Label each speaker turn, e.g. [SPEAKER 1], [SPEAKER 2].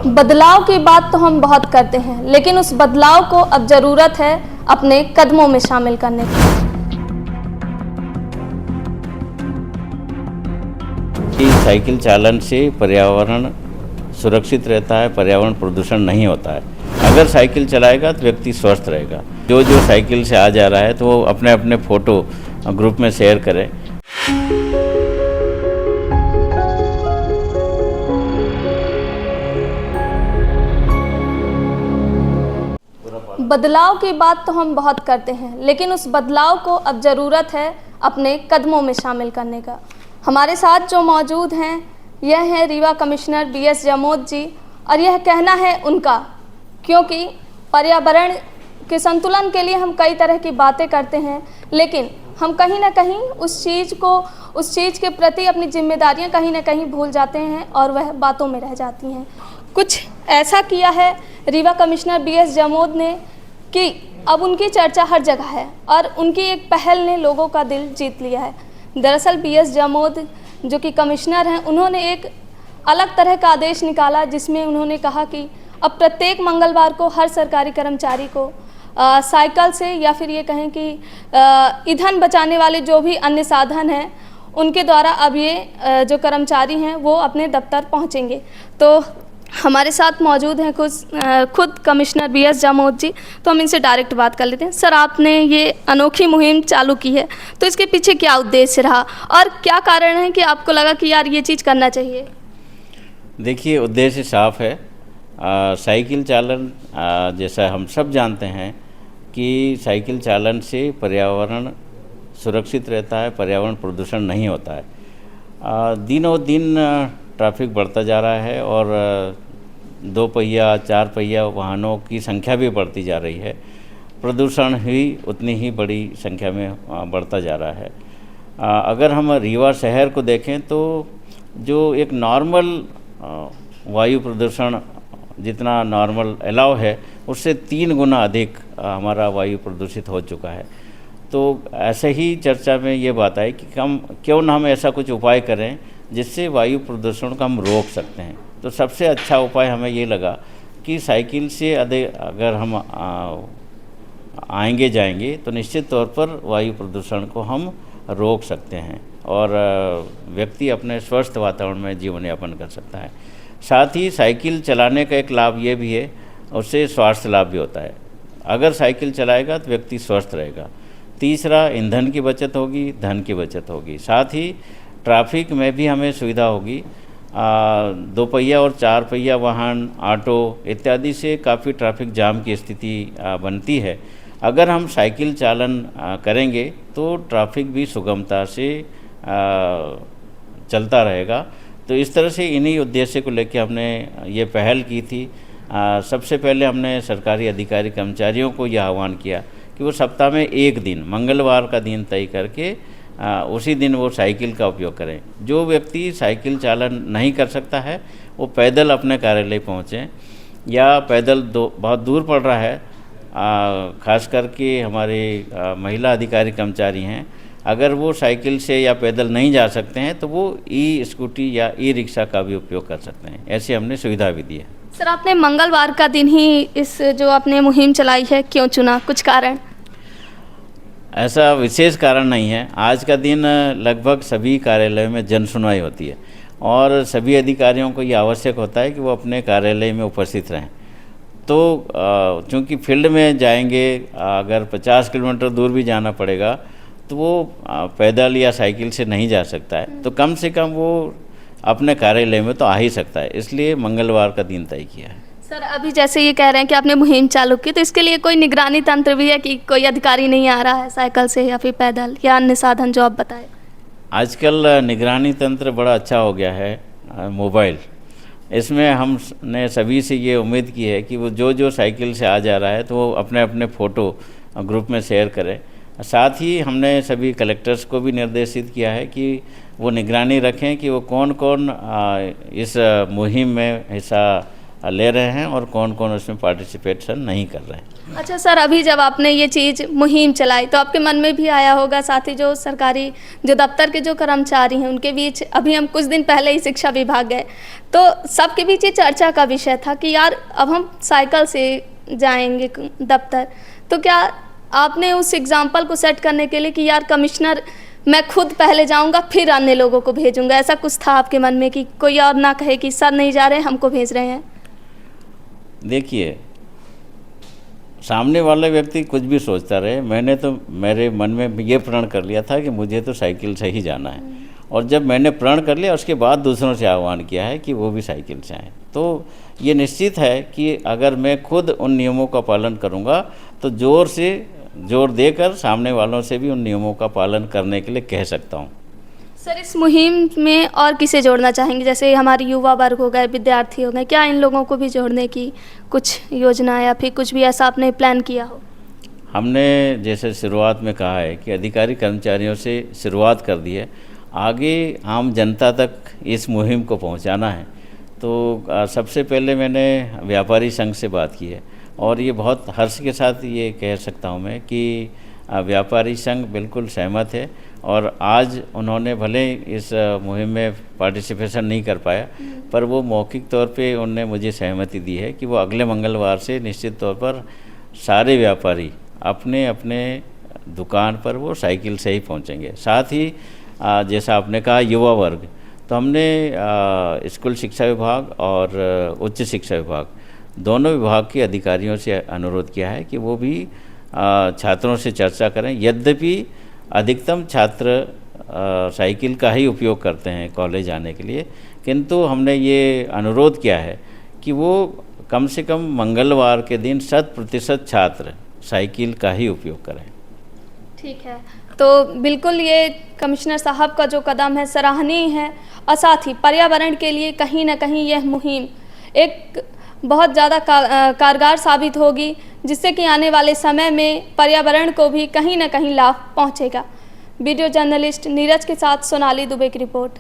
[SPEAKER 1] बदलाव की बात तो हम बहुत करते हैं, लेकिन उस बदलाव को अब जरूरत है अपने कदमों में शामिल करने की।
[SPEAKER 2] साइकिल चालन से पर्यावरण सुरक्षित रहता है, पर्यावरण प्रदूषण नहीं होता है। अगर साइकिल चलाएगा तो व्यक्ति स्वस्थ रहेगा। जो साइकिल से आ जा रहा है तो वो अपने अपने फ़ोटो ग्रुप में शेयर करें।
[SPEAKER 1] बदलाव की बात तो हम बहुत करते हैं, लेकिन उस बदलाव को अब ज़रूरत है अपने कदमों में शामिल करने का। हमारे साथ जो मौजूद हैं यह हैं रीवा कमिश्नर BS जमोद जी, और यह कहना है उनका, क्योंकि पर्यावरण के संतुलन के लिए हम कई तरह की बातें करते हैं, लेकिन हम कहीं ना कहीं उस चीज़ के प्रति अपनी जिम्मेदारियां कहीं ना कहीं भूल जाते हैं और वह बातों में रह जाती हैं। कुछ ऐसा किया है रीवा कमिश्नर BS जमोद ने कि अब उनकी चर्चा हर जगह है और उनकी एक पहल ने लोगों का दिल जीत लिया है। दरअसल BS जमोद जो कि कमिश्नर हैं, उन्होंने एक अलग तरह का आदेश निकाला जिसमें उन्होंने कहा कि अब प्रत्येक मंगलवार को हर सरकारी कर्मचारी को साइकिल से या फिर ये कहें कि ईंधन बचाने वाले जो भी अन्य साधन हैं उनके द्वारा अब ये जो कर्मचारी हैं वो अपने दफ्तर पहुंचेंगे। तो हमारे साथ मौजूद हैं खुद कमिश्नर BS जमोद जी, तो हम इनसे डायरेक्ट बात कर लेते हैं। सर, आपने ये अनोखी मुहिम चालू की है, तो इसके पीछे क्या उद्देश्य रहा और क्या कारण है कि आपको लगा कि यार ये चीज़ करना चाहिए?
[SPEAKER 2] देखिए, उद्देश्य साफ है। साइकिल चालन जैसा हम सब जानते हैं कि साइकिल चालन से पर्यावरण सुरक्षित रहता है, पर्यावरण प्रदूषण नहीं होता है। दिनों दिन ट्रैफिक बढ़ता जा रहा है और 2 पहिया 4 पहिया वाहनों की संख्या भी बढ़ती जा रही है। प्रदूषण ही उतनी ही बड़ी संख्या में बढ़ता जा रहा है। अगर हम रीवा शहर को देखें तो जो एक नॉर्मल वायु प्रदूषण जितना नॉर्मल अलाउ है उससे 3 गुना अधिक हमारा वायु प्रदूषित हो चुका है। तो ऐसे ही चर्चा में ये बात आई कि क्यों ना हम ऐसा कुछ उपाय करें जिससे वायु प्रदूषण को हम रोक सकते हैं। तो सबसे अच्छा उपाय हमें ये लगा कि साइकिल से अगर हम आएंगे जाएंगे तो निश्चित तौर पर वायु प्रदूषण को हम रोक सकते हैं और व्यक्ति अपने स्वस्थ वातावरण में जीवन यापन कर सकता है। साथ ही साइकिल चलाने का एक लाभ ये भी है, उससे स्वास्थ्य लाभ भी होता है। अगर साइकिल चलाएगा तो व्यक्ति स्वस्थ रहेगा। तीसरा, ईंधन की बचत होगी, धन की बचत होगी। साथ ही ट्रैफिक में भी हमें सुविधा होगी। 2 पहिया और 4 पहिया वाहन, ऑटो इत्यादि से काफ़ी ट्रैफिक जाम की स्थिति बनती है। अगर हम साइकिल चालन करेंगे तो ट्रैफिक भी सुगमता से चलता रहेगा। तो इस तरह से इन्हीं उद्देश्य को लेकर हमने ये पहल की थी। सबसे पहले हमने सरकारी अधिकारी कर्मचारियों को यह आह्वान किया कि वो सप्ताह में 1 दिन, मंगलवार का दिन तय करके उसी दिन वो साइकिल का उपयोग करें। जो व्यक्ति साइकिल चालन नहीं कर सकता है वो पैदल अपने कार्यालय पहुँचें, या पैदल बहुत दूर पड़ रहा है, खास करके हमारे महिला अधिकारी कर्मचारी हैं, अगर वो साइकिल से या पैदल नहीं जा सकते हैं तो वो स्कूटी या रिक्शा का भी उपयोग कर सकते हैं। ऐसे हमने सुविधा भी दी है।
[SPEAKER 1] सर, आपने मंगलवार का दिन ही इस जो आपने मुहिम चलाई है क्यों चुना, कुछ कारण?
[SPEAKER 2] ऐसा विशेष कारण नहीं है। आज का दिन लगभग सभी कार्यालयों में जन सुनवाई होती है और सभी अधिकारियों को ये आवश्यक होता है कि वो अपने कार्यालय में उपस्थित रहें। तो चूँकि फील्ड में जाएंगे, अगर 50 किलोमीटर दूर भी जाना पड़ेगा तो वो पैदल या साइकिल से नहीं जा सकता है, तो कम से कम वो अपने कार्यालय में तो आ ही सकता है। इसलिए मंगलवार का दिन तय किया है।
[SPEAKER 1] सर, अभी जैसे ये कह रहे हैं कि आपने मुहिम चालू की, तो इसके लिए कोई निगरानी तंत्र भी है कि कोई अधिकारी नहीं आ रहा है साइकिल से या फिर पैदल या अन्य साधन जो आप बताएं?
[SPEAKER 2] आजकल निगरानी तंत्र बड़ा अच्छा हो गया है, मोबाइल। इसमें हमने सभी से ये उम्मीद की है कि वो जो साइकिल से आ जा रहा है तो वो अपने अपने फ़ोटो ग्रुप में शेयर करें। साथ ही हमने सभी कलेक्टर्स को भी निर्देशित किया है कि वो निगरानी रखें कि वो कौन कौन इस मुहिम में हिस्सा ले रहे हैं और कौन कौन उसमें पार्टिसिपेशन नहीं कर रहे हैं।
[SPEAKER 1] अच्छा सर, अभी जब आपने ये चीज़ मुहिम चलाई तो आपके मन में भी आया होगा, साथ ही जो सरकारी जो दफ्तर के जो कर्मचारी हैं उनके बीच, अभी हम कुछ दिन पहले ही शिक्षा विभाग गए तो सबके बीच ये चर्चा का विषय था कि यार अब हम साइकिल से जाएंगे दफ्तर, तो क्या आपने उस एग्जाम्पल को सेट करने के लिए कि यार कमिश्नर मैं खुद पहले जाऊंगा फिर अन्य लोगों को भेजूंगा, ऐसा कुछ था आपके मन में कि कोई और ना कहे कि सर नहीं जा रहे हैं हमको भेज रहे हैं?
[SPEAKER 2] देखिए, सामने वाला व्यक्ति कुछ भी सोचता रहे, मैंने तो मेरे मन में ये प्रण कर लिया था कि मुझे तो साइकिल से ही जाना है। और जब मैंने प्रण कर लिया उसके बाद दूसरों से आह्वान किया है कि वो भी साइकिल से आएँ। तो ये निश्चित है कि अगर मैं खुद उन नियमों का पालन करूँगा तो जोर देकर सामने वालों से भी उन नियमों का पालन करने के लिए कह सकता हूँ।
[SPEAKER 1] सर, इस मुहिम में और किसे जोड़ना चाहेंगे? जैसे हमारे युवा वर्ग हो गए, विद्यार्थी हो गए, क्या इन लोगों को भी जोड़ने की कुछ योजना या फिर कुछ भी ऐसा आपने प्लान किया हो? हमने
[SPEAKER 2] जैसे शुरुआत में कहा है कि अधिकारी कर्मचारियों से शुरुआत कर दी है, आगे आम जनता तक इस मुहिम को पहुंचाना है। तो सबसे पहले मैंने व्यापारी संघ से बात की है और ये बहुत हर्ष के साथ ये कह सकता हूँ मैं कि व्यापारी संघ बिल्कुल सहमत है और आज उन्होंने भले इस मुहिम में पार्टिसिपेशन नहीं कर पाया पर वो मौखिक तौर पे उन्होंने मुझे सहमति दी है कि वो अगले मंगलवार से निश्चित तौर पर सारे व्यापारी अपने अपने दुकान पर वो साइकिल से ही पहुंचेंगे। साथ ही जैसा आपने कहा युवा वर्ग, तो हमने स्कूल शिक्षा विभाग और उच्च शिक्षा विभाग दोनों विभाग के अधिकारियों से अनुरोध किया है कि वो भी छात्रों से चर्चा करें। यद्यपि अधिकतम छात्र साइकिल का ही उपयोग करते हैं कॉलेज आने के लिए, किंतु हमने ये अनुरोध किया है कि वो कम से कम मंगलवार के दिन 100% छात्र साइकिल का ही उपयोग करें।
[SPEAKER 1] ठीक है, तो बिल्कुल ये कमिश्नर साहब का जो कदम है सराहनीय है और साथ ही पर्यावरण के लिए कहीं ना कहीं यह मुहिम एक बहुत ज़्यादा कारगर साबित होगी, जिससे कि आने वाले समय में पर्यावरण को भी कहीं ना कहीं लाभ पहुंचेगा। वीडियो जर्नलिस्ट नीरज के साथ सोनाली दुबे की रिपोर्ट।